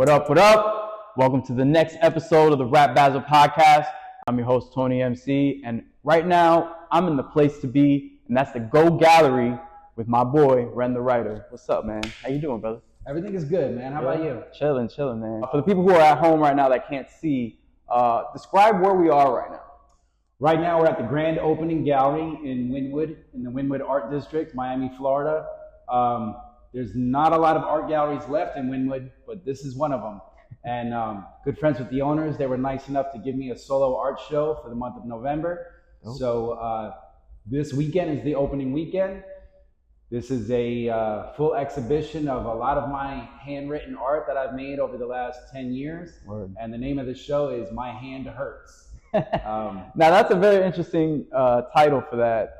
What up, what up? Welcome to the next episode of the Rap Basil podcast. I'm your host, Tony MC, and right now, I'm in the place to be, and that's the Go Gallery with my boy, Renda Writer. What's up, man? How you doing, brother? Everything is good, man. How about you? Chilling, man. For the people who are at home right now that can't see, describe where we are right now. Right now, we're at the grand opening gallery in Wynwood, in the Wynwood Art District, Miami, Florida. There's not a lot of art galleries left in Wynwood, but this is one of them. And good friends with the owners. They were nice enough to give me a solo art show for the month of November. Oh. So this weekend is the opening weekend. This is a full exhibition of a lot of my handwritten art that I've made over the last 10 years. Word. And the name of the show is My Hand Hurts. Now that's a very interesting title for that.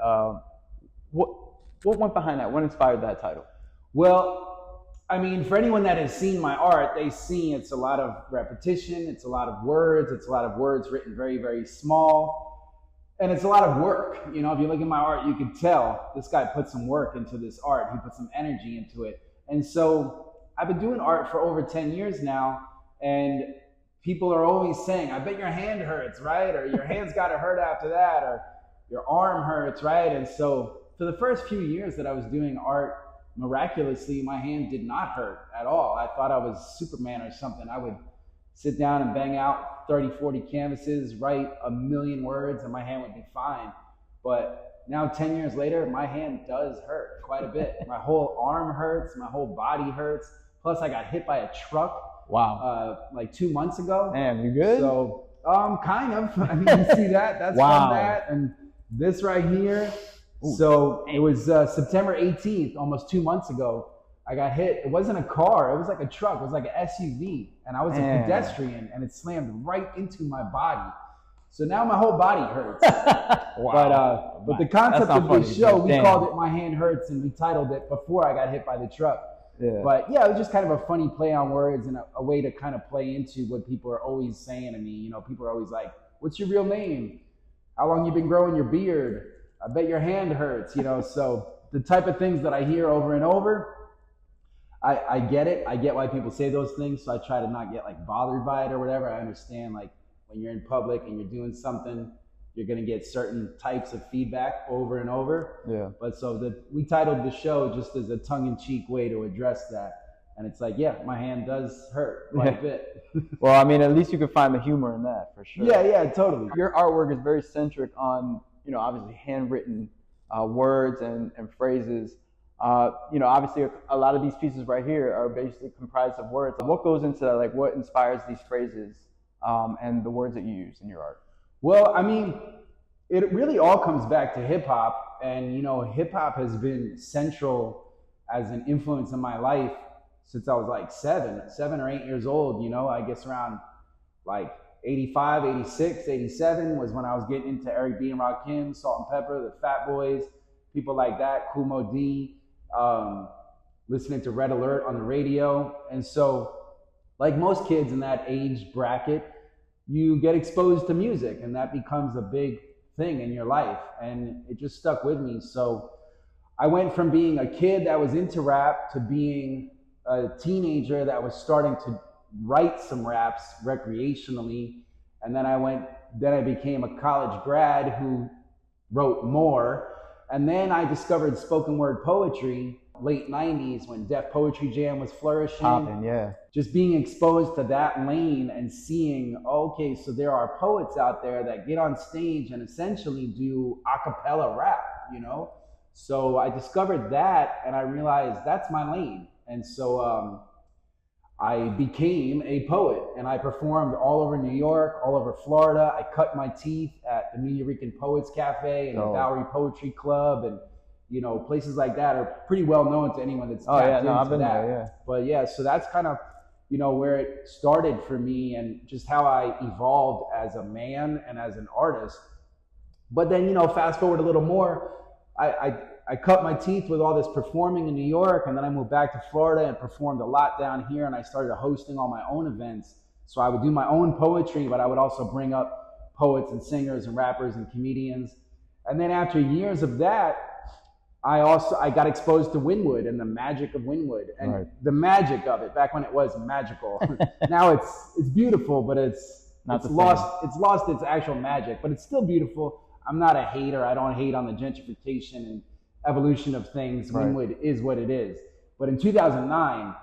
What went behind that? What inspired that title? Well, I mean, for anyone that has seen my art, they see it's a lot of repetition, it's a lot of words, it's a lot of words written very, very small, and it's a lot of work. You know, if you look at my art, you can tell this guy put some work into this art. He put some energy into it. And so I've been doing art for over 10 years now, and people are always saying, I bet your hand hurts, right? Or your hand's got to hurt after that, or your arm hurts, right? And so for the first few years that I was doing art, miraculously, my hand did not hurt at all. I thought I was Superman or something. I would sit down and bang out 30, 40 canvases, write a million words, and my hand would be fine. But now 10 years later, my hand does hurt quite a bit. My whole arm hurts, my whole body hurts. Plus I got hit by a truck. Wow. Like 2 months ago. Man, you good? So, kind of. I mean, you see that? That's wow. From that. And this right here. Ooh. So it was September 18th, almost 2 months ago. I got hit. It wasn't a car. It was like a truck. It was like an SUV. And I was a pedestrian, and it slammed right into my body. So now my whole body hurts. Wow. But the concept of this show, we called it My Hand Hurts, and we titled it before I got hit by the truck. Yeah. But yeah, it was just kind of a funny play on words and a way to kind of play into what people are always saying to me. You know, people are always like, what's your real name? How long you been growing your beard? I bet your hand hurts, you know. So the type of things that I hear over and over, I get it. I get why people say those things. So I try to not get like bothered by it or whatever. I understand like when you're in public and you're doing something, you're going to get certain types of feedback over and over. Yeah. But so we titled the show just as a tongue-in-cheek way to address that. And it's like, yeah, my hand does hurt quite a bit. Well, I mean, at least you can find the humor in that for sure. Yeah, totally. Your artwork is very centric on, you know, obviously handwritten words and phrases. You know, obviously a lot of these pieces right here are basically comprised of words. What goes into that? Like, what inspires these phrases and the words that you use in your art? Well, I mean, it really all comes back to hip hop. And, you know, hip hop has been central as an influence in my life since I was like 7 or 8 years old. You know, I guess around like 85, 86, 87 was when I was getting into Eric B. and Rakim, Salt and Pepper, the Fat Boys, people like that, Kool Moe Dee, listening to Red Alert on the radio. And so, like most kids in that age bracket, you get exposed to music, and that becomes a big thing in your life. And it just stuck with me. So I went from being a kid that was into rap to being a teenager that was starting to write some raps recreationally. And then I became a college grad who wrote more. And then I discovered spoken word poetry, late 90s, when Def Poetry Jam was flourishing. Popping, yeah. Just being exposed to that lane and seeing, okay, so there are poets out there that get on stage and essentially do a cappella rap, you know? So I discovered that, and I realized that's my lane. And so I became a poet, and I performed all over New York, all over Florida. I cut my teeth at the New Rican Poets Cafe and the Bowery Poetry Club, and you know, places like that are pretty well known to anyone that's tapped into I've been that. There, yeah. But yeah, so that's kind of, you know, where it started for me and just how I evolved as a man and as an artist. But then, you know, fast forward a little more, I cut my teeth with all this performing in New York, and then I moved back to Florida and performed a lot down here, and I started hosting all my own events. So I would do my own poetry, but I would also bring up poets and singers and rappers and comedians. And then after years of that, I got exposed to Wynwood and the magic of Wynwood and the magic of it back when it was magical. Now it's beautiful, but it's lost its actual magic, but it's still beautiful. I'm not a hater. I don't hate on the gentrification and evolution of things. Wynwood is what it is. But in 2009,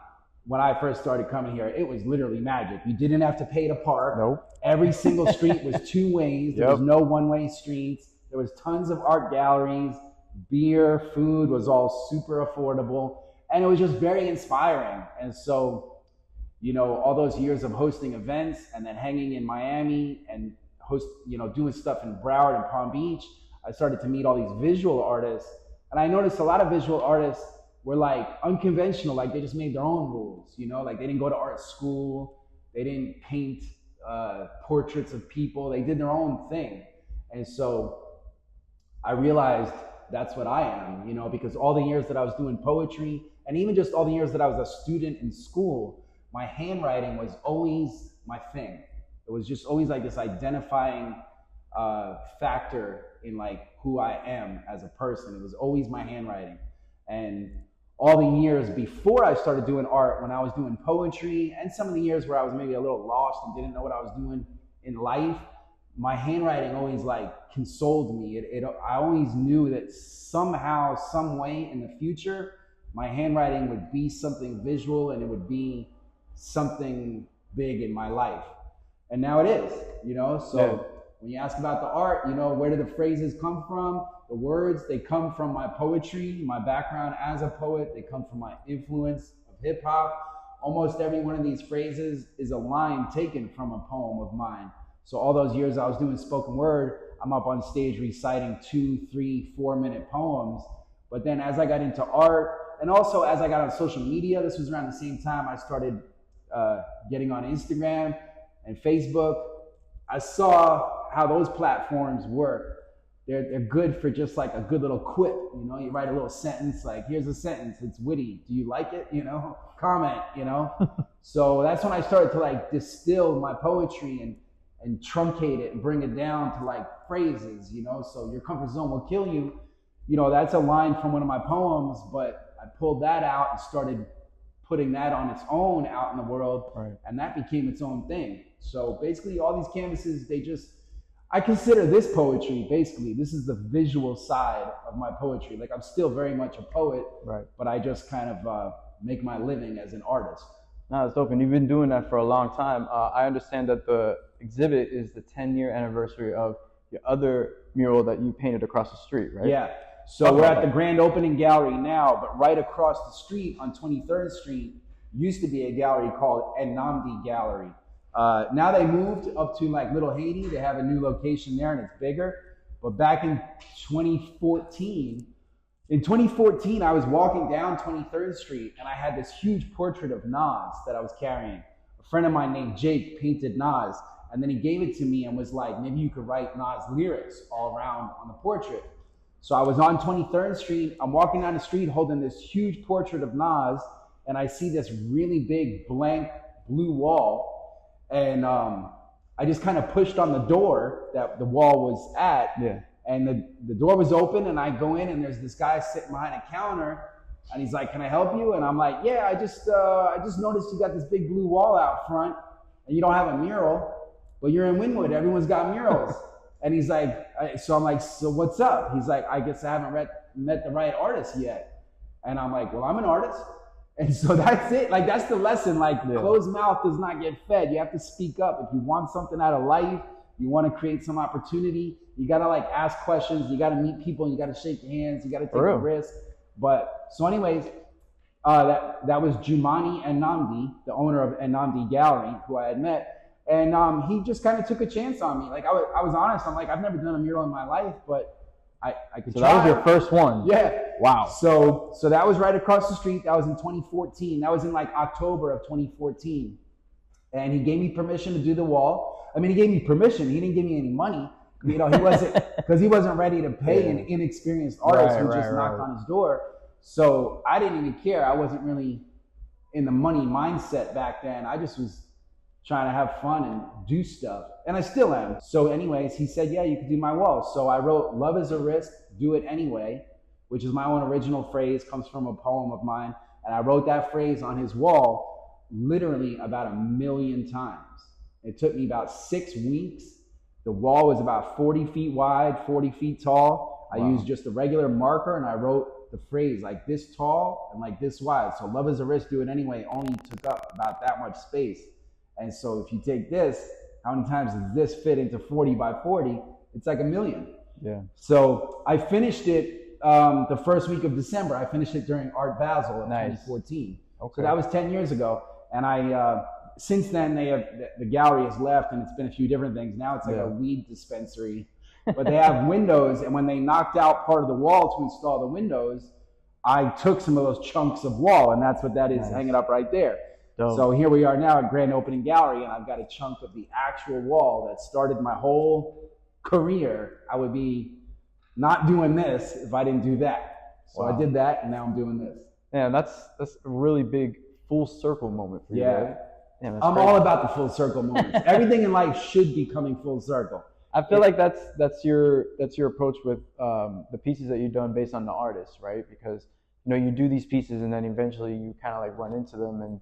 when I first started coming here, it was literally magic. You didn't have to pay to park. Nope. Every single street was 2 ways. There was no one-way streets. There was tons of art galleries. Beer, food was all super affordable. And it was just very inspiring. And so, you know, all those years of hosting events and then hanging in Miami and doing stuff in Broward and Palm Beach, I started to meet all these visual artists. And I noticed a lot of visual artists were like unconventional, like they just made their own rules, you know, like they didn't go to art school, they didn't paint portraits of people, they did their own thing. And so I realized that's what I am, you know, because all the years that I was doing poetry and even just all the years that I was a student in school, my handwriting was always my thing. It was just always like this identifying factor in like who I am as a person. It was always my handwriting. And all the years before I started doing art, when I was doing poetry, and some of the years where I was maybe a little lost and didn't know what I was doing in life, my handwriting always like consoled me. I always knew that somehow, some way in the future, my handwriting would be something visual and it would be something big in my life. And now it is, you know? So when you ask about the art, you know, where do the phrases come from? The words, they come from my poetry, my background as a poet. They come from my influence of hip hop. Almost every one of these phrases is a line taken from a poem of mine. So all those years I was doing spoken word, I'm up on stage reciting 2, 3, 4-minute poems. But then as I got into art, and also as I got on social media, this was around the same time I started getting on Instagram and Facebook, I saw how those platforms work. They're good for just like a good little quip, you know, you write a little sentence, like here's a sentence, it's witty, do you like it, you know, comment, you know. So that's when I started to like distill my poetry and truncate it and bring it down to like phrases, you know. So your comfort zone will kill you, you know, that's a line from one of my poems, but I pulled that out and started putting that on its own out in the world, and that became its own thing. So basically all these canvases, I consider this poetry, basically, this is the visual side of my poetry. Like I'm still very much a poet, but I just kind of make my living as an artist. No, it's dope, and you've been doing that for a long time. I understand that the exhibit is the 10-year anniversary of your other mural that you painted across the street, right? Yeah, so we're at the grand opening gallery now, but right across the street on 23rd Street used to be a gallery called Nnamdi Gallery. Now they moved up to like Little Haiti. They have a new location there and it's bigger. But back in 2014, I was walking down 23rd Street and I had this huge portrait of Nas that I was carrying. A friend of mine named Jake painted Nas, and then he gave it to me and was like, maybe you could write Nas lyrics all around on the portrait. So I was on 23rd Street. I'm walking down the street holding this huge portrait of Nas, and I see this really big blank blue wall. And I just kind of pushed on the door that the wall was at, and the door was open, and I go in, and there's this guy sitting behind a counter, and he's like, "Can I help you?" And I'm like, "Yeah, I just noticed you got this big blue wall out front, and you don't have a mural, but you're in Wynwood. Everyone's got murals." And he's like, so I'm like, "So what's up?" He's like, "I guess I haven't met the right artist yet." And I'm like, "Well, I'm an artist." And so that's it. Like, that's the lesson. Like, closed mouth does not get fed. You have to speak up. If you want something out of life, you want to create some opportunity, you got to like ask questions. You got to meet people. You got to shake hands. You got to take a risk. But so anyways, that was Jumani Nnamdi, the owner of Nnamdi Gallery, who I had met. And he just kind of took a chance on me. Like, I was honest. I'm like, I've never done a mural in my life, but I could try. So that was your first one? Yeah. Wow. So that was right across the street. That was in 2014. That was in like October of 2014. And he gave me permission to do the wall. I mean, he gave me permission. He didn't give me any money. You know, he wasn't ready to pay an inexperienced artist who just knocked on his door. So I didn't even care. I wasn't really in the money mindset back then. I just was trying to have fun and do stuff. And I still am. So anyways, he said, yeah, you can do my wall. So I wrote, "Love is a risk, do it anyway." which is my own original phrase, comes from a poem of mine. And I wrote that phrase on his wall literally about 1,000,000 times. It took me about 6 weeks. The wall was about 40 feet wide, 40 feet tall. I used just a regular marker and I wrote the phrase like this tall and like this wide. So love is a risk, do it anyway only took up about that much space. And so if you take this, how many times does this fit into 40 by 40? It's like 1,000,000. Yeah. So I finished it the first week of December. I finished it during Art Basel in 2014. Okay. So that was 10 years ago. And I, since then the gallery has left and it's been a few different things. Now it's like a weed dispensary, but they have windows. And when they knocked out part of the wall to install the windows, I took some of those chunks of wall, and that's what that is hanging up right there. Dope. So here we are now at Grand Opening Gallery, and I've got a chunk of the actual wall that started my whole career. I would be not doing this if I didn't do that. So I did that, and now I'm doing this. Yeah, that's a really big full circle moment for you. Right? Yeah, I'm all about the full circle moments. Everything in life should be coming full circle. I feel like that's your approach with the pieces that you've done based on the artist, right? Because you do these pieces and then eventually you kind of like run into them and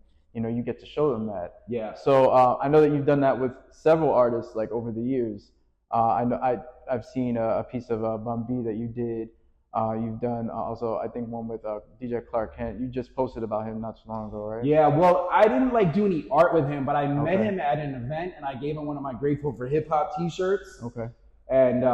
you get to show them that. Yeah. So I know that you've done that with several artists like over the years. I know I've seen a piece of Bambi that you did. You've done also, I think, one with DJ Clark Kent. You just posted about him not too long ago, right? Yeah, well, I didn't do any art with him, but I met him at an event and I gave him one of my Grateful for Hip Hop t-shirts. Okay. And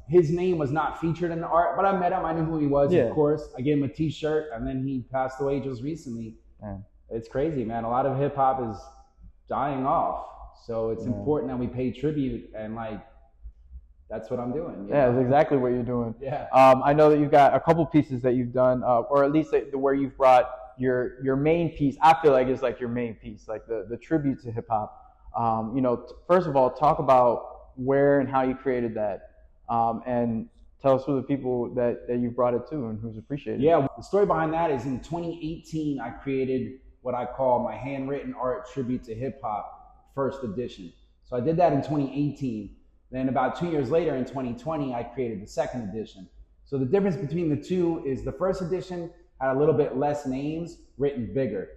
his name was not featured in the art, but I met him. I knew who he was, of course. I gave him a t-shirt and then he passed away just recently. Man. It's crazy, man. A lot of hip hop is dying off. So it's important that we pay tribute and that's what I'm doing. Yeah, that's exactly what you're doing. Yeah. I know that you've got a couple pieces that you've done, or at least where you've brought your main piece. I feel like it's like your main piece, like the tribute to hip hop. First of all, talk about where and how you created that, and tell us who the people that you brought it to and who's appreciated it. Yeah, the story behind that is in 2018, I created what I call my handwritten art tribute to hip hop first edition. So I did that in 2018. Then about 2 years later in 2020, I created the second edition. So the difference between the two is the first edition had a little bit less names, written bigger.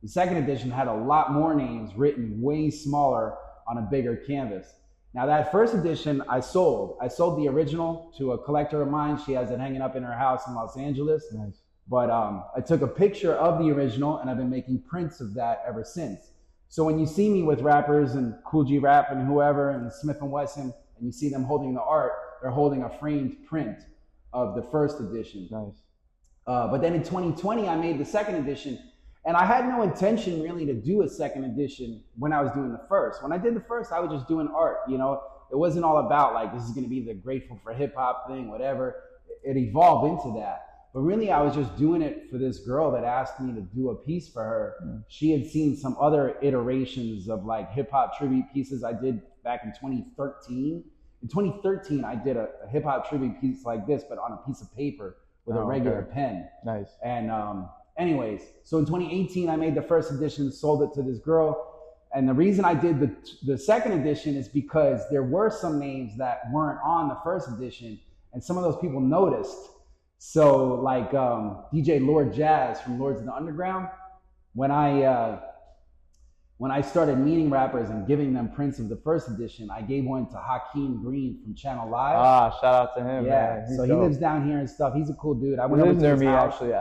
The second edition had a lot more names, written way smaller on a bigger canvas. Now that first edition I sold. I sold the original to a collector of mine. She has it hanging up in her house in Los Angeles. Nice. But I took a picture of the original and I've been making prints of that ever since. So when you see me with rappers and Cool G Rap and whoever and Smith & Wesson, and you see them holding the art, they're holding a framed print of the first edition. Nice. But then in 2020, I made the second edition, and I had no intention really to do a second edition when I was doing the first. When I did the first, I was just doing art, It wasn't all about this is gonna be the Grateful for Hip Hop thing, whatever. It evolved into that. But really, I was just doing it for this girl that asked me to do a piece for her. Mm. She had seen some other iterations of hip hop tribute pieces I did back in 2013. In 2013, I did a hip hop tribute piece like this, but on a piece of paper with a regular pen. Nice. And anyways, so in 2018, I made the first edition, sold it to this girl. And the reason I did the second edition is because there were some names that weren't on the first edition, and some of those people noticed. So DJ Lord Jazz from Lords of the Underground, when I started meeting rappers and giving them prints of the first edition, I gave one to Hakeem Green from Channel Live. Ah, shout out to him. Yeah, man. So he lives down here and stuff. He's a cool dude. I went over to his house. Actually.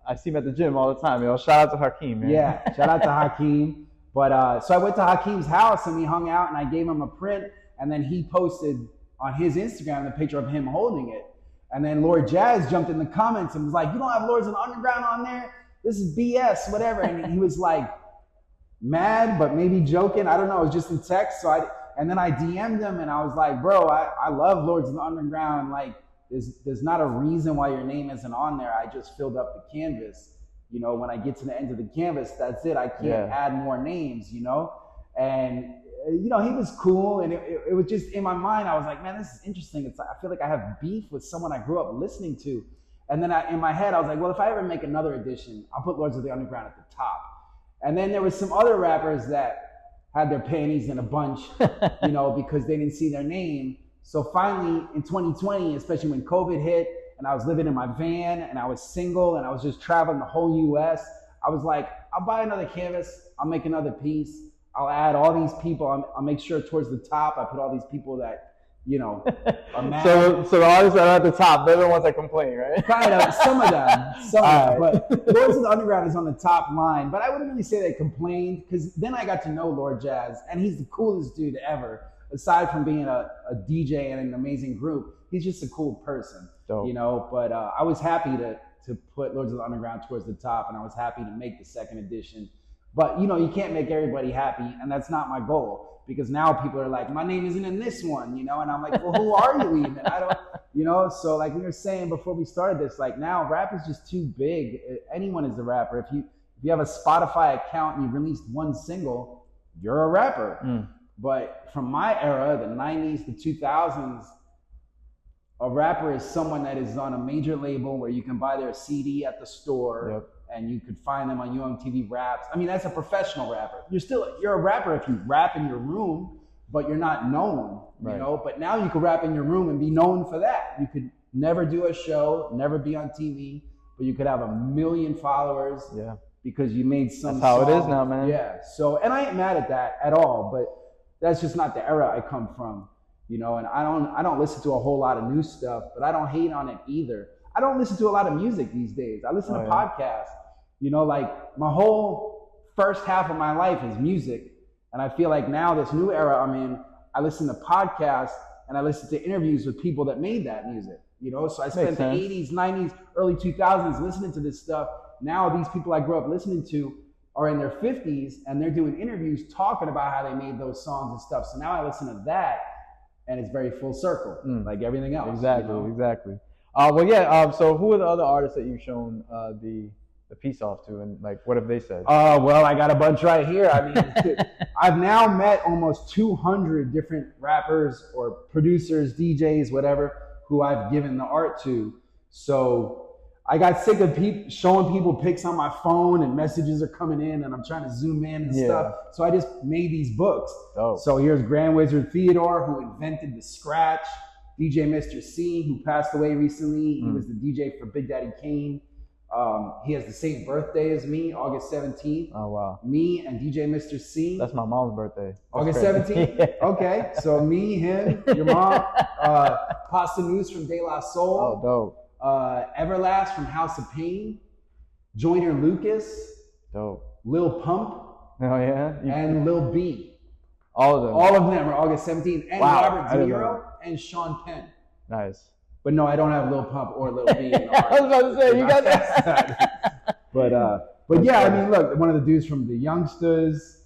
I see him at the gym all the time. Shout out to Hakeem, man. Yeah, shout out to Hakeem. But so I went to Hakeem's house and we hung out and I gave him a print, and then he posted on his Instagram the picture of him holding it. And then Lord Jazz jumped in the comments and was like, "You don't have Lords of the Underground on there? This is BS, whatever." And he was mad, but maybe joking. I don't know. It was just in text. And then I DM'd him and I was like, "Bro, I love Lords of the Underground. There's not a reason why your name isn't on there. I just filled up the canvas. When I get to the end of the canvas, that's it. I can't add more names, And he was cool, and it was just in my mind. I was like, man, this is interesting. I feel like I have beef with someone I grew up listening to. And then in my head, I was like, well, if I ever make another edition, I'll put Lords of the Underground at the top. And then there was some other rappers that had their panties in a bunch, because they didn't see their name. So finally, in 2020, especially when COVID hit and I was living in my van and I was single and I was just traveling the whole US, I was like, I'll buy another canvas, I'll make another piece, I'll add all these people, I'll make sure towards the top I put all these people that, you know, are mad. So the artists that are at the top, they're the ones that complain, right? Kind of, some of them. But Lords of the Underground is on the top line. But I wouldn't really say they complained, because then I got to know Lord Jazz, and he's the coolest dude ever. Aside from being a DJ and an amazing group, he's just a cool person. Dope. You know. But I was happy to put Lords of the Underground towards the top, and I was happy to make the second edition. But you know, you can't make everybody happy, and that's not my goal. Because now people are like, my name isn't in this one, you know? And I'm like, well, who are you even? I don't, you know? So like we were saying before we started this, like now rap is just too big. Anyone is a rapper. If you have a Spotify account and you've released one single, you're a rapper. But from my era, the 90s, the 2000s, a rapper is someone that is on a major label where you can buy their CD at the store. Yep. And you could find them on UMTV Raps. I mean, that's a professional rapper. You're a rapper if you rap in your room, but you're not known, you know? But now you could rap in your room and be known for that. You could never do a show, never be on TV, but you could have 1 million followers because you made some That's how song. It is now, man. Yeah, so, and I ain't mad at that at all, but that's just not the era I come from, you know? And I don't listen to a whole lot of new stuff, but I don't hate on it either. I don't listen to a lot of music these days. I listen to podcasts. You know, like my whole first half of my life is music. And I feel like now this new era I'm in, I listen to podcasts and I listen to interviews with people that made that music. You know, so I spent the 80s, 90s, early 2000s listening to this stuff. Now these people I grew up listening to are in their 50s and they're doing interviews talking about how they made those songs and stuff. So now I listen to that and it's very full circle, like everything else. Exactly, you know? Exactly. Well, yeah, so who are the other artists that you've shown the piece off to, and like what have they said? Well, I got a bunch right here. I mean, I've now met almost 200 different rappers or producers, DJs, whatever, who I've given the art to. So I got sick of showing people pics on my phone and messages are coming in and I'm trying to zoom in and stuff. So I just made these books. So here's Grand Wizard Theodore, who invented the scratch. DJ Mr. C, who passed away recently. He was the DJ for Big Daddy Kane. He has the same birthday as me, August 17th. Oh, wow. Me and DJ Mr. C. That's my mom's birthday. August 17th? Okay. So me, him, your mom, Pasta News from De La Soul. Oh, dope. Everlast from House of Pain. Joyner Lucas. Dope. Lil Pump. Oh, yeah? And Lil B. All of them? All of them are August 17th. And Robert De Niro and Sean Penn. Nice. But no, I don't have Lil Pump or Lil B. In the I was about to say, you got that. But yeah, I mean, look, one of the dudes from the Youngsters,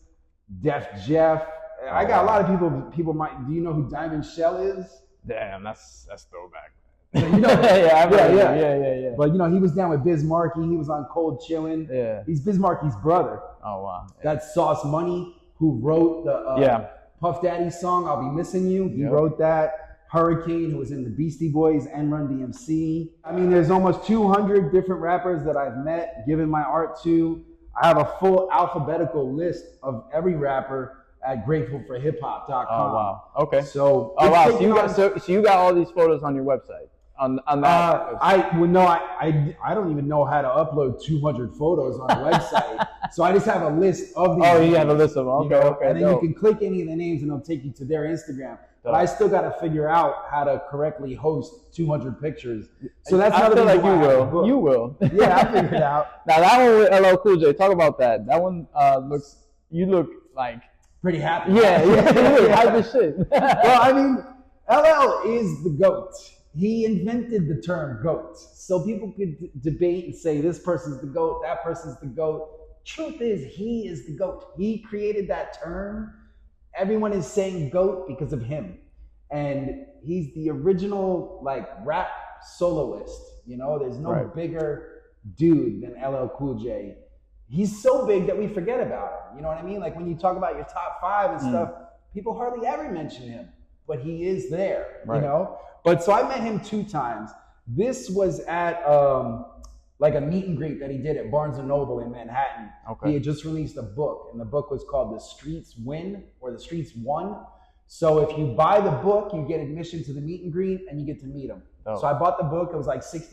Def Jeff. I got a lot of people might, do you know who Diamond Shell is? Damn, that's throwback. You know, yeah. But you know, he was down with Biz Markie. He was on Cold Chillin'. Yeah. He's Biz Markie's brother. Oh, wow. That's Sauce Money, who wrote the Puff Daddy song, I'll Be Missing You. He wrote that. Hurricane, who was in the Beastie Boys and Run DMC. I mean, there's almost 200 different rappers that I've met, given my art to. I have a full alphabetical list of every rapper at gratefulforhiphop.com. Oh, wow. Okay. So, so you got all these photos on your website? On that? I don't even know how to upload 200 photos on a website. So I just have a list of these. Oh, you have a list of them. Okay, you know? okay. And then you can click any of the names and it'll take you to their Instagram. But I still got to figure out how to correctly host 200 pictures. So that's I feel like you will. You will. Yeah, I figured it out. Now that one with LL Cool J, talk about that. That one you look like pretty happy. Yeah, you look hype as shit. Well, I mean, LL is the GOAT. He invented the term GOAT. So people could debate and say this person's the GOAT, that person's the GOAT. Truth is, he is the GOAT. He created that term. Everyone is saying GOAT because of him. And he's the original like rap soloist. You know, there's no bigger dude than LL Cool J. He's so big that we forget about him. You know what I mean? Like when you talk about your top 5 and stuff, people hardly ever mention him. But he is there, you know? But so I met him 2 times. This was at like a meet and greet that he did at Barnes & Noble in Manhattan. Okay. He had just released a book, and the book was called The Streets Win, or The Streets Won. So if you buy the book, you get admission to the meet and greet, and you get to meet him. So I bought the book. It was like $60.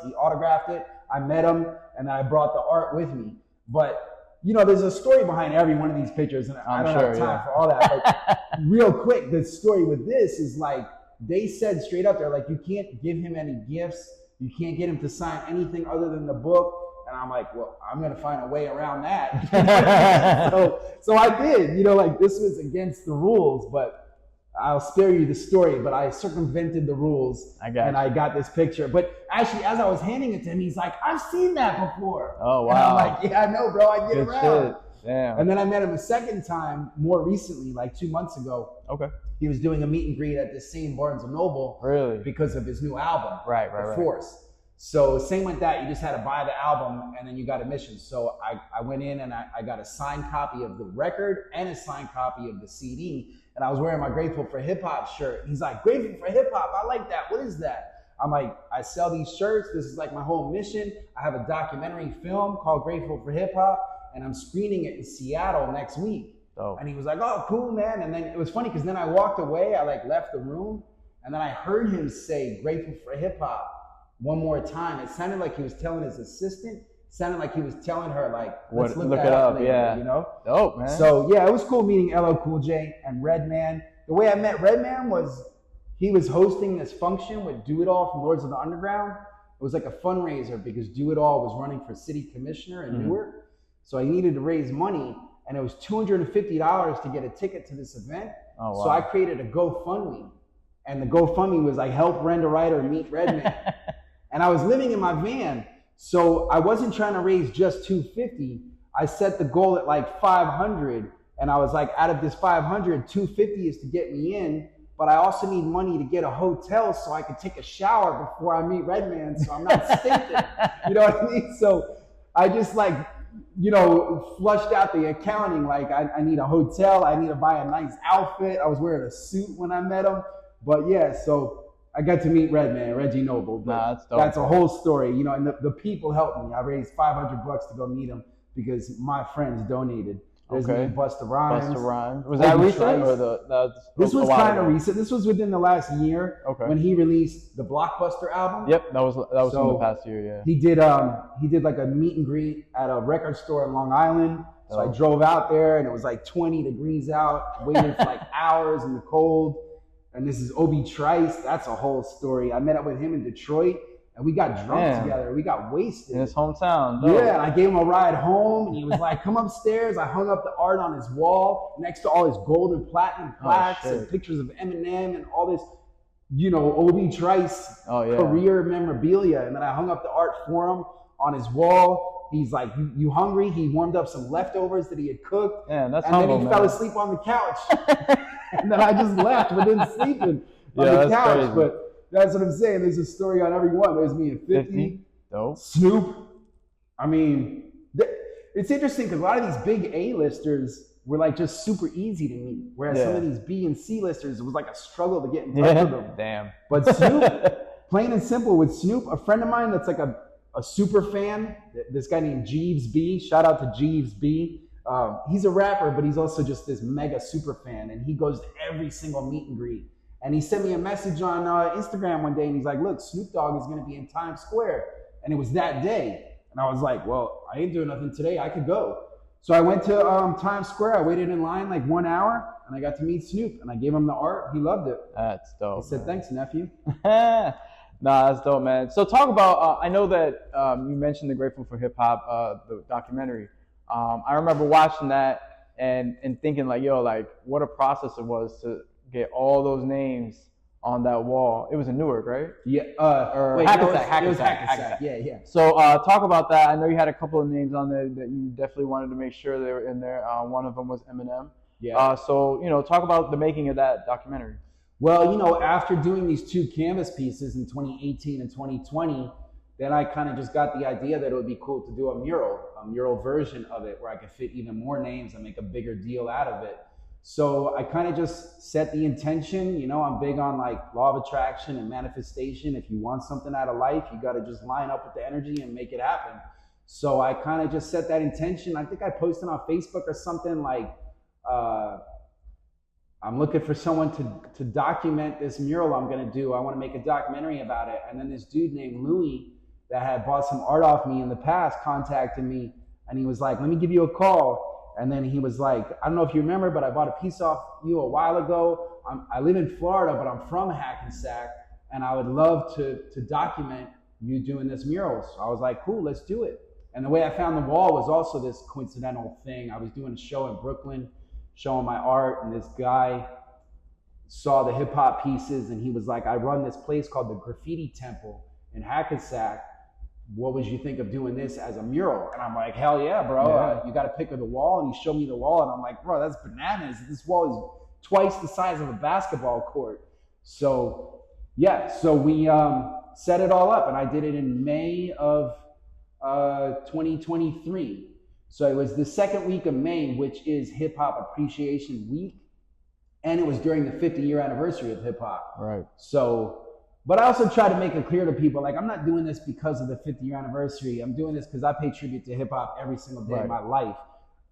He autographed it. I met him, and I brought the art with me. But you know, there's a story behind every one of these pictures, and I don't have time for all that. But real quick, the story with this is like they said straight up, they're like, you can't give him any gifts. You can't get him to sign anything other than the book. And I'm like, well, I'm going to find a way around that. so I did, you know, like this was against the rules, but I'll spare you the story, but I circumvented the rules I got this picture. But actually, as I was handing it to him, he's like, I've seen that before. Oh, wow. And I'm like, yeah, I know, bro. I get around. Shit. Damn. And then I met him a second time more recently, like 2 months ago. Okay. He was doing a meet and greet at this same Barnes & Noble. Really? Because of his new album. Right. Force. So same with that, you just had to buy the album and then you got admission. So I went in and I got a signed copy of the record and a signed copy of the CD. And I was wearing my Grateful for Hip Hop shirt. He's like, Grateful for Hip Hop, I like that. What is that? I'm like, I sell these shirts. This is like my whole mission. I have a documentary film called Grateful for Hip Hop and I'm screening it in Seattle next week. Oh. And he was like, oh, cool, man. And then it was funny because then I walked away, I like left the room and then I heard him say Grateful for Hip Hop one more time. It sounded like he was telling his assistant. It sounded like he was telling her, like, let's look that up later, yeah. You know? Dope, man. So, yeah, it was cool meeting LL Cool J and Redman. The way I met Redman was he was hosting this function with Do It All from Lords of the Underground. It was like a fundraiser because Do It All was running for city commissioner in Newark. So he needed to raise money, and it was $250 to get a ticket to this event. Oh, wow. So I created a GoFundMe. And the GoFundMe was like, help Renda Writer meet Redman. And I was living in my van, so I wasn't trying to raise just $250. I set the goal at like $500, and I was like, out of this $500, $250 is to get me in, but I also need money to get a hotel so I could take a shower before I meet Redman, so I'm not stinking. You know what I mean? So I just like, you know, flushed out the accounting. Like I need a hotel, I need to buy a nice outfit. I was wearing a suit when I met him, but yeah, so I got to meet Redman, Reggie Noble. That's a whole story, you know, and the people helped me. I raised $500 to go meet him because my friends donated. There's me and Busta Rhymes. Busta Rhymes. Was that recent? This was kind of recent. This was within the last year when he released the Blockbuster album. Yep, that was in the past year, yeah. He did like a meet and greet at a record store in Long Island. So I drove out there and it was like 20 degrees out, waited for like hours in the cold. And this is Obi Trice. That's a whole story. I met up with him in Detroit, and we got drunk together. We got wasted. In his hometown. Dope. Yeah, and I gave him a ride home, and he was like, come upstairs. I hung up the art on his wall next to all his gold and platinum plaques and pictures of Eminem and all this, you know, Obi Trice career memorabilia. And then I hung up the art for him on his wall. He's like, you hungry? He warmed up some leftovers that he had cooked. Yeah, that's and humble, then he fell asleep on the couch. And then I just left within sleeping on the couch. Crazy. But that's what I'm saying. There's a story on every one. There's me and 50. Dope. Snoop. I mean, it's interesting because a lot of these big A-listers were like just super easy to meet. Whereas some of these B and C listers, it was like a struggle to get in touch with them. Damn. But Snoop, plain and simple with Snoop, a friend of mine that's like a super fan, this guy named Jeeves B. Shout out to Jeeves B. He's a rapper, but he's also just this mega super fan, and he goes to every single meet and greet. And he sent me a message on Instagram one day, and he's like, look, Snoop Dogg is going to be in Times Square. And it was that day. And I was like, well, I ain't doing nothing today. I could go. So I went to Times Square. I waited in line like 1 hour, and I got to meet Snoop. And I gave him the art. He loved it. That's dope. He said, thanks, nephew. Nah, that's dope, man. So talk about, I know that you mentioned the Grateful for Hip Hop, the documentary. I remember watching that and thinking like, yo, like what a process it was to get all those names on that wall. It was in Newark, right? Yeah. Hackensack. Yeah. So talk about that. I know you had a couple of names on there that you definitely wanted to make sure they were in there. One of them was Eminem. Yeah. So, you know, talk about the making of that documentary. Well, you know, after doing these 2 canvas pieces in 2018 and 2020, then I kind of just got the idea that it would be cool to do a mural version of it where I could fit even more names and make a bigger deal out of it. So I kind of just set the intention. You know, I'm big on like law of attraction and manifestation. If you want something out of life, you got to just line up with the energy and make it happen. So I kind of just set that intention. I think I posted on Facebook or something like, I'm looking for someone to document this mural I'm going to do. I want to make a documentary about it. And then this dude named Louis that had bought some art off me in the past contacted me, and he was like, let me give you a call. And then he was like, I don't know if you remember, but I bought a piece off you a while ago. I live in Florida, but I'm from Hackensack, and I would love to document you doing this mural. So I was like, cool, let's do it. And the way I found the wall was also this coincidental thing. I was doing a show in Brooklyn, showing my art, and this guy saw the hip hop pieces, and he was like, I run this place called the Graffiti Temple in Hackensack. What would you think of doing this as a mural? And I'm like, hell yeah, bro. Yeah. You got to pick the wall. And he showed me the wall, and I'm like, bro, that's bananas. This wall is twice the size of a basketball court. So yeah, so we set it all up, and I did it in May of 2023. So it was the second week of May, which is Hip Hop Appreciation Week, and it was during the 50-year anniversary of hip hop. Right. So, but I also try to make it clear to people, like, I'm not doing this because of the 50-year anniversary. I'm doing this because I pay tribute to hip hop every single day of my life.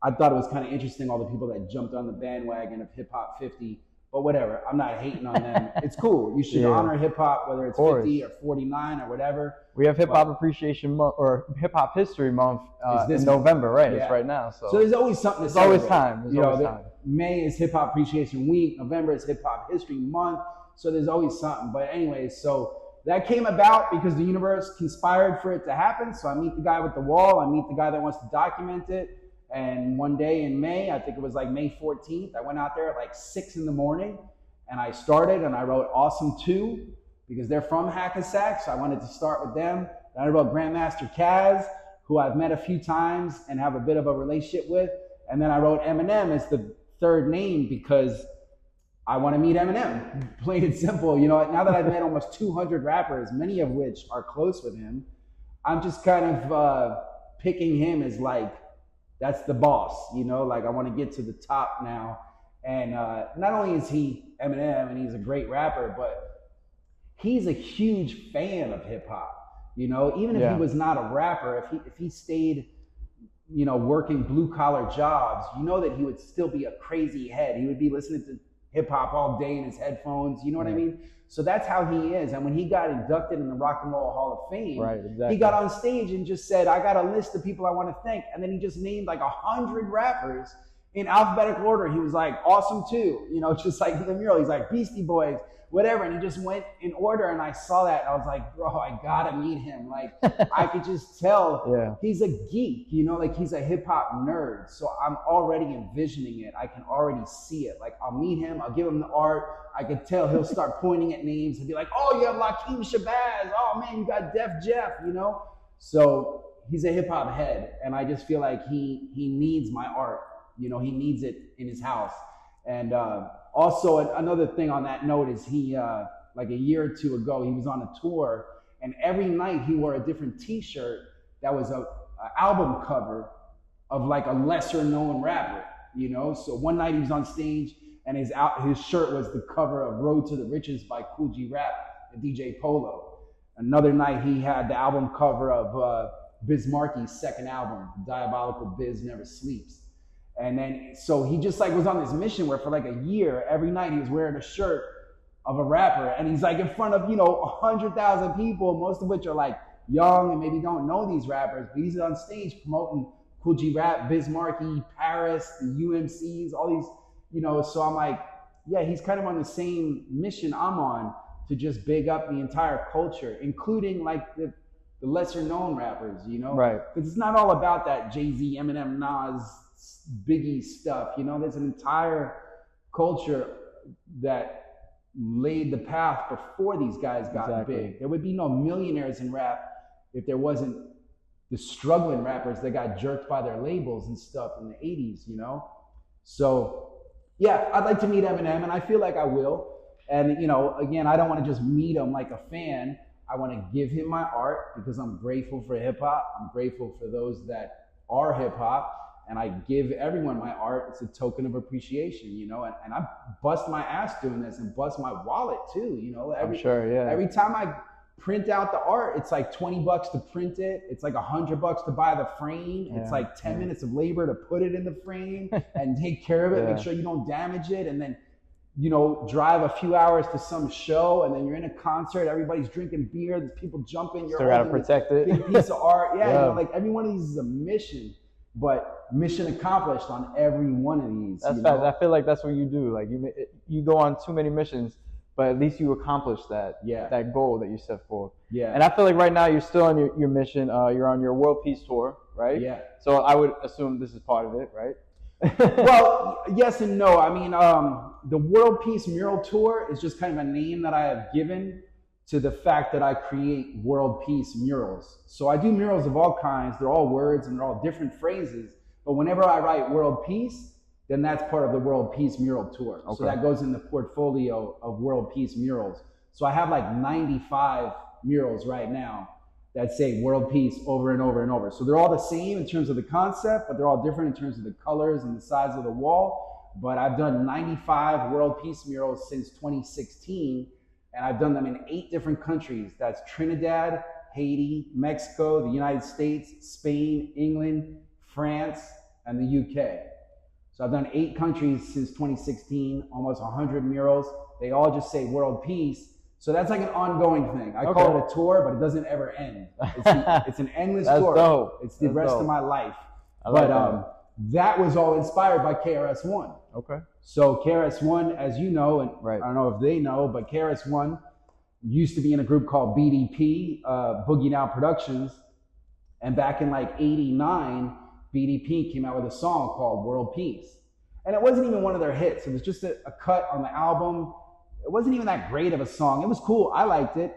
I thought it was kind of interesting, all the people that jumped on the bandwagon of hip hop 50, but whatever. I'm not hating on them. It's cool. You should honor hip hop, whether it's 50 or 49 or whatever. We have Hip Hop Appreciation Month, or Hip Hop History Month in November, right? Yeah. It's right now. So there's always something to celebrate. There's always time. May is Hip Hop Appreciation Week. November is Hip Hop History Month. So there's always something. But anyway, so that came about because the universe conspired for it to happen. So I meet the guy with the wall. I meet the guy that wants to document it. And one day in May, I think it was like May 14th, I went out there at like 6 in the morning, and I started, and I wrote Awesome 2 because they're from Hackensack. So I wanted to start with them. Then I wrote Grandmaster Kaz, who I've met a few times and have a bit of a relationship with. And then I wrote Eminem as the third name because I want to meet Eminem, plain and simple. You know, now that I've met almost 200 rappers, many of which are close with him, I'm just kind of picking him as like, that's the boss, you know, like I want to get to the top now. And not only is he Eminem and he's a great rapper, but he's a huge fan of hip hop. You know, even if he was not a rapper, if he stayed, you know, working blue collar jobs, you know that he would still be a crazy head. He would be listening to hip hop all day in his headphones. You know what I mean? So that's how he is. And when he got inducted in the Rock and Roll Hall of Fame, he got on stage and just said, I got a list of people I want to thank. And then he just named like 100 rappers in alphabetical order. He was like, Awesome 2, you know, just like the mural. He's like Beastie Boys, whatever. And he just went in order. And I saw that. And I was like, bro, I got to meet him. Like, I could just tell he's a geek, you know, like he's a hip hop nerd. So I'm already envisioning it. I can already see it. Like, I'll meet him. I'll give him the art. I could tell he'll start pointing at names and be like, oh, you have Lakeem Shabazz. Oh, man, you got Def Jeff, you know? So he's a hip hop head. And I just feel like he needs my art. You know, he needs it in his house. And also another thing on that note is he, like a year or two ago, he was on a tour, and every night he wore a different t-shirt that was a album cover of like a lesser known rapper, you know? So one night he was on stage and his shirt was the cover of Road to the Riches by Kool G Rap and DJ Polo. Another night he had the album cover of Biz Markie's second album, Diabolical Biz Never Sleeps. And then, so he just like was on this mission where for like a year, every night he was wearing a shirt of a rapper. And he's like in front of, you know, 100,000 people, most of which are like young and maybe don't know these rappers, but he's on stage promoting Kool G Rap, Biz Markie, Paris, the UMCs, all these, you know, so I'm like, yeah, he's kind of on the same mission I'm on to just big up the entire culture, including like the lesser known rappers, you know? Right. Because it's not all about that Jay-Z, Eminem, Nas, Biggie stuff, you know? There's an entire culture that laid the path before these guys got big. There would be no millionaires in rap if there wasn't the struggling rappers that got jerked by their labels and stuff in the 80s, you know? So yeah, I'd like to meet Eminem, and I feel like I will. And, you know, again, I don't want to just meet him like a fan. I want to give him my art because I'm grateful for hip hop. I'm grateful for those that are hip hop. And I give everyone my art. It's a token of appreciation, you know, and I bust my ass doing this and bust my wallet too, you know. Every time I print out the art, it's like $20 to print it. It's like $100 to buy the frame. It's like 10 minutes of labor to put it in the frame and take care of it, make sure you don't damage it. And then you know, drive a few hours to some show, and then you're in a concert, everybody's drinking beer, there's people jumping, you're still gotta protect it. Big piece of art. Yeah, you know, like every one of these is a mission, but mission accomplished on every one of these. That's fast. I feel like that's what you do. Like you go on too many missions, but at least you accomplish that goal that you set forth. Yeah. And I feel like right now you're still on your mission. You're on your world peace tour, right? Yeah. So I would assume this is part of it, right? Well, yes and no. I mean, the World Peace Mural Tour is just kind of a name that I have given to the fact that I create world peace murals. So I do murals of all kinds. They're all words and they're all different phrases. But whenever I write world peace, then that's part of the World Peace Mural Tour. Okay. So that goes in the portfolio of World Peace murals. So I have like 95 murals right now that say world peace over and over and over. So they're all the same in terms of the concept, but they're all different in terms of the colors and the size of the wall. But I've done 95 world peace murals since 2016, and I've done them in 8 different countries. That's Trinidad, Haiti, Mexico, the United States, Spain, England, France, and the UK. So I've done 8 countries since 2016, almost 100 murals. They all just say world peace. So that's like an ongoing thing. I call it a tour, but it doesn't ever end. It's an endless tour. Dope. It's the rest of my life. Like that was all inspired by KRS-One. Okay. So KRS-One, as you know, and I don't know if they know, but KRS-One used to be in a group called BDP, Boogie Down Productions. And back in like 89, BDP came out with a song called World Peace. And it wasn't even one of their hits. It was just a cut on the album. It wasn't even that great of a song. It was cool. I liked it.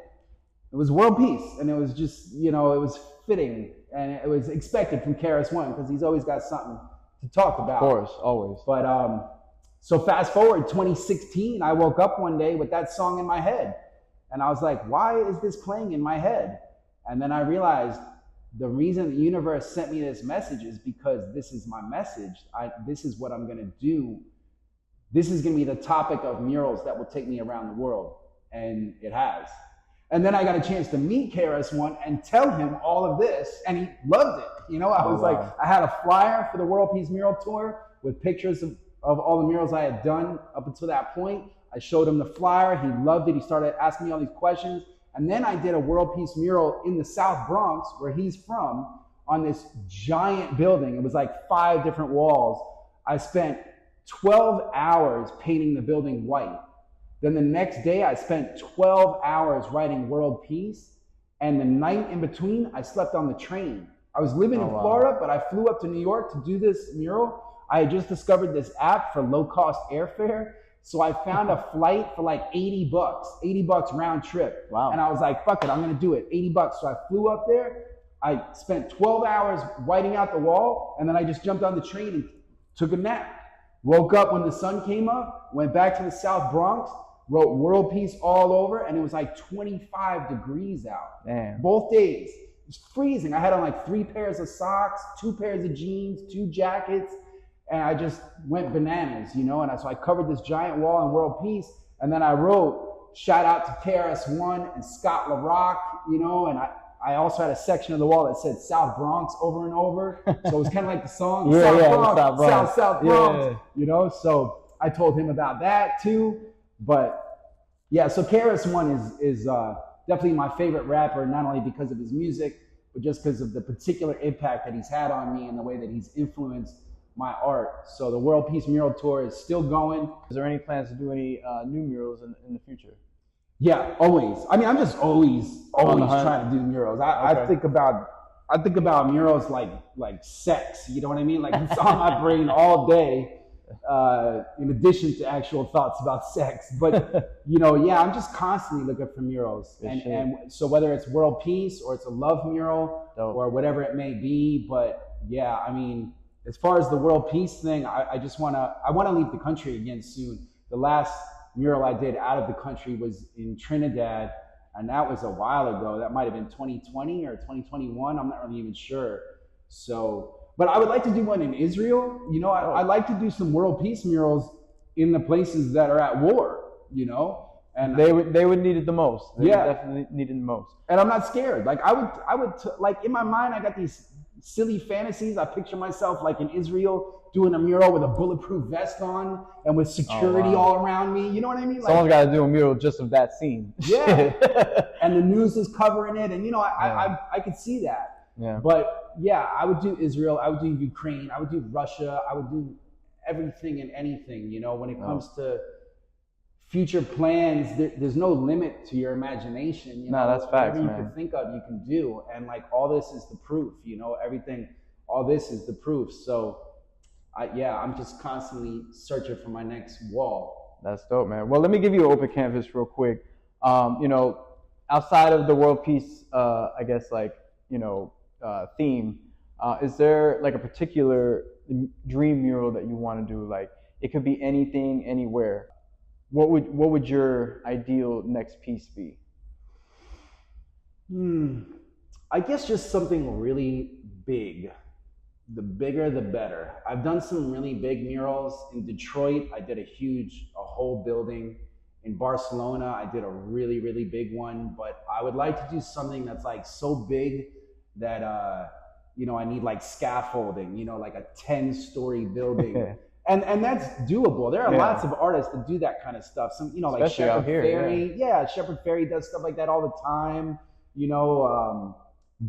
It was world peace. And it was just, you know, it was fitting. And it was expected from KRS-One because he's always got something to talk about. Of course, always. But so fast forward 2016, I woke up one day with that song in my head. And I was like, why is this playing in my head? And then I realized the reason the universe sent me this message is because this is my message. This is what I'm going to do. This is going to be the topic of murals that will take me around the world. And it has. And then I got a chance to meet KRS-One and tell him all of this. And he loved it. You know, I was like, I had a flyer for the World Peace Mural Tour with pictures of all the murals I had done up until that point. I showed him the flyer. He loved it. He started asking me all these questions. And then I did a World Peace mural in the South Bronx, where he's from, on this giant building. It was like 5 different walls. I spent 12 hours painting the building white. Then the next day, I spent 12 hours writing World Peace. And the night in between, I slept on the train. I was living in Florida, but I flew up to New York to do this mural. I had just discovered this app for low-cost airfare. So I found a flight for like $80 round trip. Wow. And I was like, fuck it, I'm gonna do it, $80. So I flew up there. I spent 12 hours whiting out the wall, and then I just jumped on the train and took a nap. Woke up when the sun came up, went back to the South Bronx, wrote World Peace all over, and it was like 25 degrees out. Damn. Both days. It was freezing. I had on like 3 pairs of socks, 2 pairs of jeans, 2 jackets, and I just went bananas, you know? And so I covered this giant wall in World Peace, and then I wrote, shout out to KRS-One and Scott LaRock, you know, and I also had a section of the wall that said South Bronx over and over. So it was kind of like the song, South Bronx, South Bronx, you know? So I told him about that too. But yeah, so KRS-One is definitely my favorite rapper, not only because of his music, but just because of the particular impact that he's had on me and the way that he's influenced my art. So the World Peace Mural Tour is still going. Is there any plans to do any new murals in the future? Yeah, always. I mean, I'm just always trying to do murals. I think about murals like sex. You know what I mean? Like it's on my brain all day. In addition to actual thoughts about sex, but you know, yeah, I'm just constantly looking for murals, and so whether it's world peace or it's a love mural or whatever it may be, but yeah, I mean, as far as the world peace thing, I want to leave the country again soon. The last mural I did out of the country was in Trinidad, and that was a while ago. That might have been 2020 or 2021. I'm not really even sure. So. But I would like to do one in Israel. You know, I like to do some world peace murals in the places that are at war, you know? And they would need it the most. They would definitely need it the most. And I'm not scared. Like I would like in my mind, I got these silly fantasies. I picture myself like in Israel doing a mural with a bulletproof vest on and with security all around me. You know what I mean? Someone's got to do a mural just of that scene. Yeah. And the news is covering it. And, you know, I could see that. Yeah. But, yeah, I would do Israel. I would do Ukraine. I would do Russia. I would do everything and anything, you know, when it comes to future plans. There's no limit to your imagination. You know, that's facts, whatever you man. can think of, you can do. And, like, all this is the proof, you know, everything. All this is the proof. So, I'm just constantly searching for my next wall. That's dope, man. Well, let me give you an open canvas real quick. You know, outside of the world peace, I guess, like, you know, theme, is there like a particular dream mural that you want to do? Like, it could be anything, anywhere. What would your ideal next piece be? I guess just something really big. The bigger, the better. I've done some really big murals. In Detroit, I did a whole building. In Barcelona, I did a really, really big one. But I would like to do something that's like so big that, you know, I need like scaffolding, you know, like a 10-story building. And that's doable. There are lots of artists that do that kind of stuff. Some, you know, like Especially Shepard Fairey. Yeah, Shepard Fairey does stuff like that all the time. You know,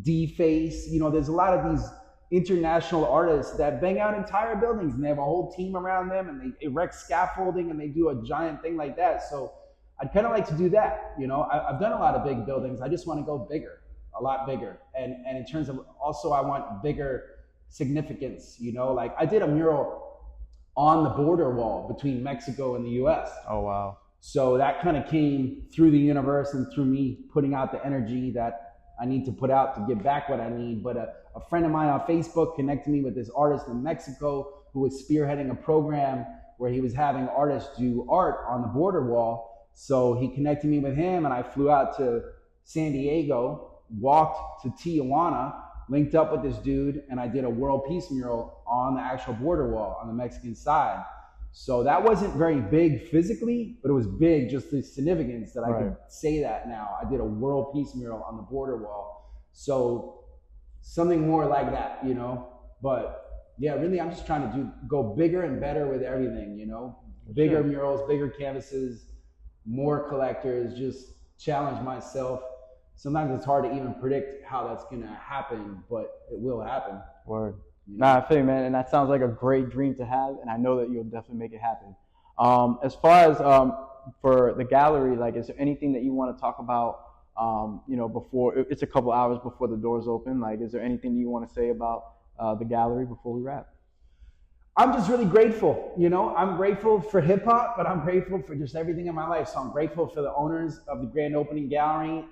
D-Face. You know, there's a lot of these international artists that bang out entire buildings and they have a whole team around them and they erect scaffolding and they do a giant thing like that. So I'd kind of like to do that. You know, I've done a lot of big buildings. I just want to go bigger, a lot bigger. And in terms of also, I want bigger significance, you know, like I did a mural on the border wall between Mexico and the US. Oh, wow. So that kind of came through the universe and through me putting out the energy that I need to put out to get back what I need. But a friend of mine on Facebook connected me with this artist in Mexico who was spearheading a program where he was having artists do art on the border wall. So he connected me with him and I flew out to San Diego, walked to Tijuana, linked up with this dude, and I did a world peace mural on the actual border wall on the Mexican side. So that wasn't very big physically, but it was big, just the significance that I could say that now. I did a world peace mural on the border wall. So something more like that, you know? But yeah, really, I'm just trying to go bigger and better with everything, you know? Bigger murals, bigger canvases, more collectors, just challenge myself. Sometimes it's hard to even predict how that's gonna happen, but it will happen. Word. Nah, I feel you, man, and that sounds like a great dream to have, and I know that you'll definitely make it happen. As far as for the gallery, like, is there anything that you want to talk about? You know, before it's a couple hours before the doors open. Like, is there anything that you want to say about the gallery before we wrap? I'm just really grateful. You know, I'm grateful for hip hop, but I'm grateful for just everything in my life. So I'm grateful for the owners of the grand opening gallery,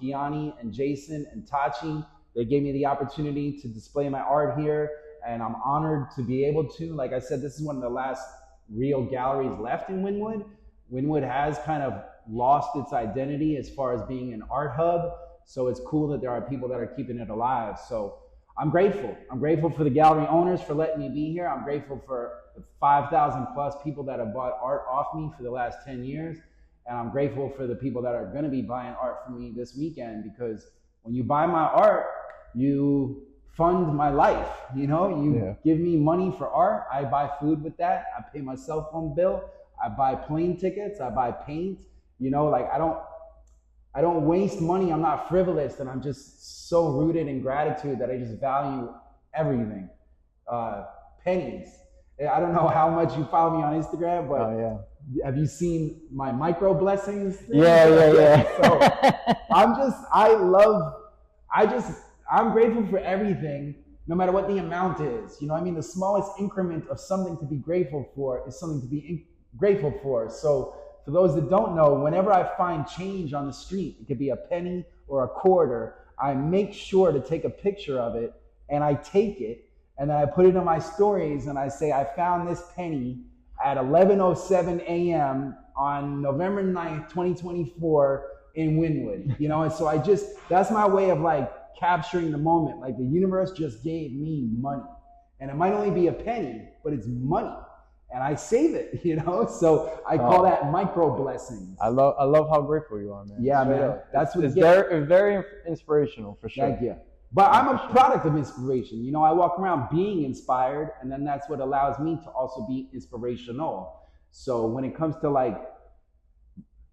Kiani and Jason and Tachi. They gave me the opportunity to display my art here, and I'm honored to be able to. Like I said, this is one of the last real galleries left in Wynwood. Wynwood has kind of lost its identity as far as being an art hub, so it's cool that there are people that are keeping it alive. So I'm grateful. I'm grateful for the gallery owners for letting me be here. I'm grateful for the 5,000 plus people that have bought art off me for the last 10 years. And I'm grateful for the people that are going to be buying art from me this weekend, because when you buy my art, you fund my life. You know, you give me money for art. I buy food with that. I pay my cell phone bill. I buy plane tickets. I buy paint. You know, like I don't waste money. I'm not frivolous, and I'm just so rooted in gratitude that I just value everything. Pennies. I don't know how much you follow me on Instagram, but have you seen my micro blessings? Yeah. So I'm grateful for everything, no matter what the amount is. You know, I mean, the smallest increment of something to be grateful for is something to be grateful for. So for those that don't know, whenever I find change on the street, it could be a penny or a quarter, I make sure to take a picture of it, and I take it, and then I put it in my stories, and I say, I found this penny at 11:07 a.m. on November 9th, 2024 in Wynwood. You know, and so that's my way of like capturing the moment. Like, the universe just gave me money, and it might only be a penny, but it's money, and I save it, you know? So I call that micro blessings. I love how grateful you are, man. Yeah, man. That's what it's very inspirational, for sure. Thank you. But I'm a product of inspiration. You know, I walk around being inspired, and then that's what allows me to also be inspirational. So when it comes to like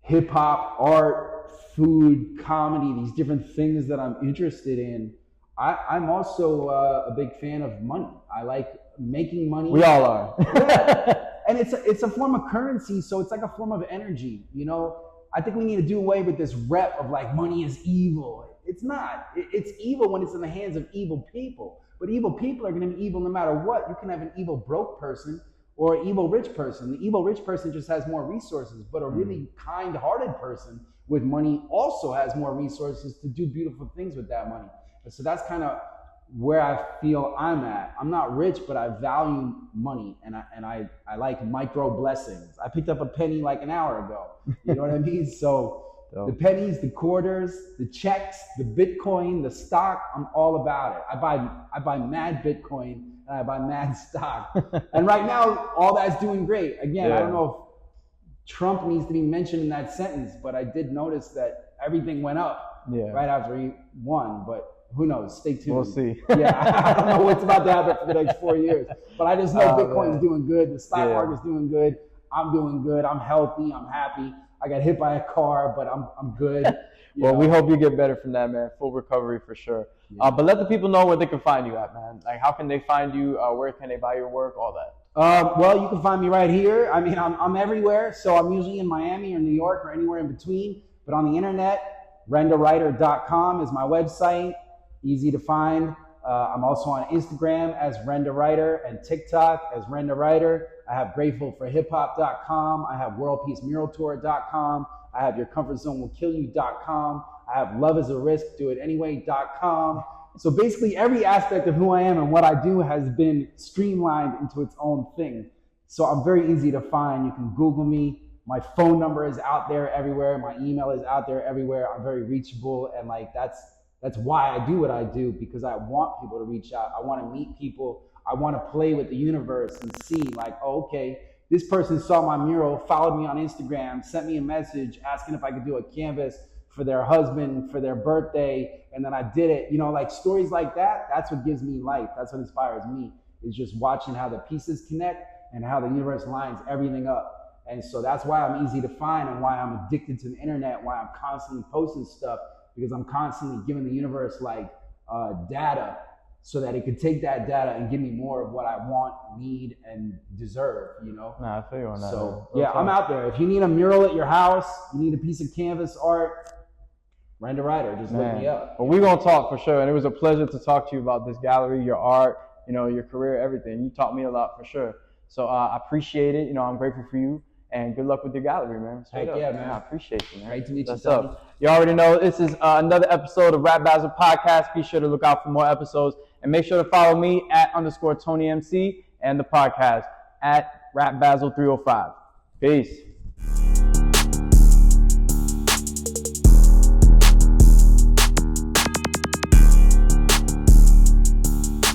hip hop, art, food, comedy, these different things that I'm interested in, I'm also a big fan of money. I like making money. We all are. Yeah. And it's a form of currency, so it's like a form of energy. You know, I think we need to do away with this rep of like money is evil. It's not. It's evil when it's in the hands of evil people. But evil people are going to be evil no matter what. You can have an evil broke person or an evil rich person. The evil rich person just has more resources, but a really kind-hearted person with money also has more resources to do beautiful things with that money. And so that's kind of where I feel I'm at. I'm not rich, but I value money, and I like micro blessings. I picked up a penny like an hour ago. You know what I mean? So the pennies, the quarters, the checks, the Bitcoin, the stock, I'm all about it. I buy mad Bitcoin and I buy mad stock. And right now, all that's doing great. Again, I don't know if Trump needs to be mentioned in that sentence, but I did notice that everything went up right after he won. But who knows? Stay tuned. We'll see. I don't know what's about to happen for the next 4 years. But I just know Bitcoin's doing good. The stock market's doing good. I'm doing good. I'm healthy. I'm happy. I got hit by a car, but I'm good. Well, we hope you get better from that, man. Full recovery for sure. Yeah. But let the people know where they can find you at, man. Like, how can they find you? Where can they buy your work? All that. Well, you can find me right here. I mean, I'm everywhere. So I'm usually in Miami or New York or anywhere in between. But on the internet, rendawriter.com is my website. Easy to find. I'm also on Instagram as Renda Writer and TikTok as Renda Writer. I have gratefulforhiphop.com. I have worldpeacemuraltour.com. I have yourcomfortzonewillkillyou.com. I have loveisarisk.doitanyway.com. So basically every aspect of who I am and what I do has been streamlined into its own thing. So I'm very easy to find. You can Google me. My phone number is out there everywhere. My email is out there everywhere. I'm very reachable, and like that's why I do what I do, because I want people to reach out. I want to meet people. I want to play with the universe and see like, oh, okay, this person saw my mural, followed me on Instagram, sent me a message asking if I could do a canvas for their husband, for their birthday, and then I did it. You know, like stories like that, that's what gives me life. That's what inspires me, is just watching how the pieces connect and how the universe lines everything up. And so that's why I'm easy to find and why I'm addicted to the internet, why I'm constantly posting stuff, because I'm constantly giving the universe like data so that it could take that data and give me more of what I want, need, and deserve, you know? Nah, I feel you on that. So, yeah, I'm out there. If you need a mural at your house, you need a piece of canvas art, Renda Writer, just look me up. Well, we're going to talk for sure, and it was a pleasure to talk to you about this gallery, your art, you know, your career, everything. You taught me a lot for sure. So I appreciate it. You know, I'm grateful for you. And good luck with your gallery, man. Heck yeah, man. I appreciate you, man. Great to meet you. What's up? You already know this is another episode of Rap Basil Podcast. Be sure to look out for more episodes. And make sure to follow me at _TonyMC and the podcast at Rap Basil 305. Peace.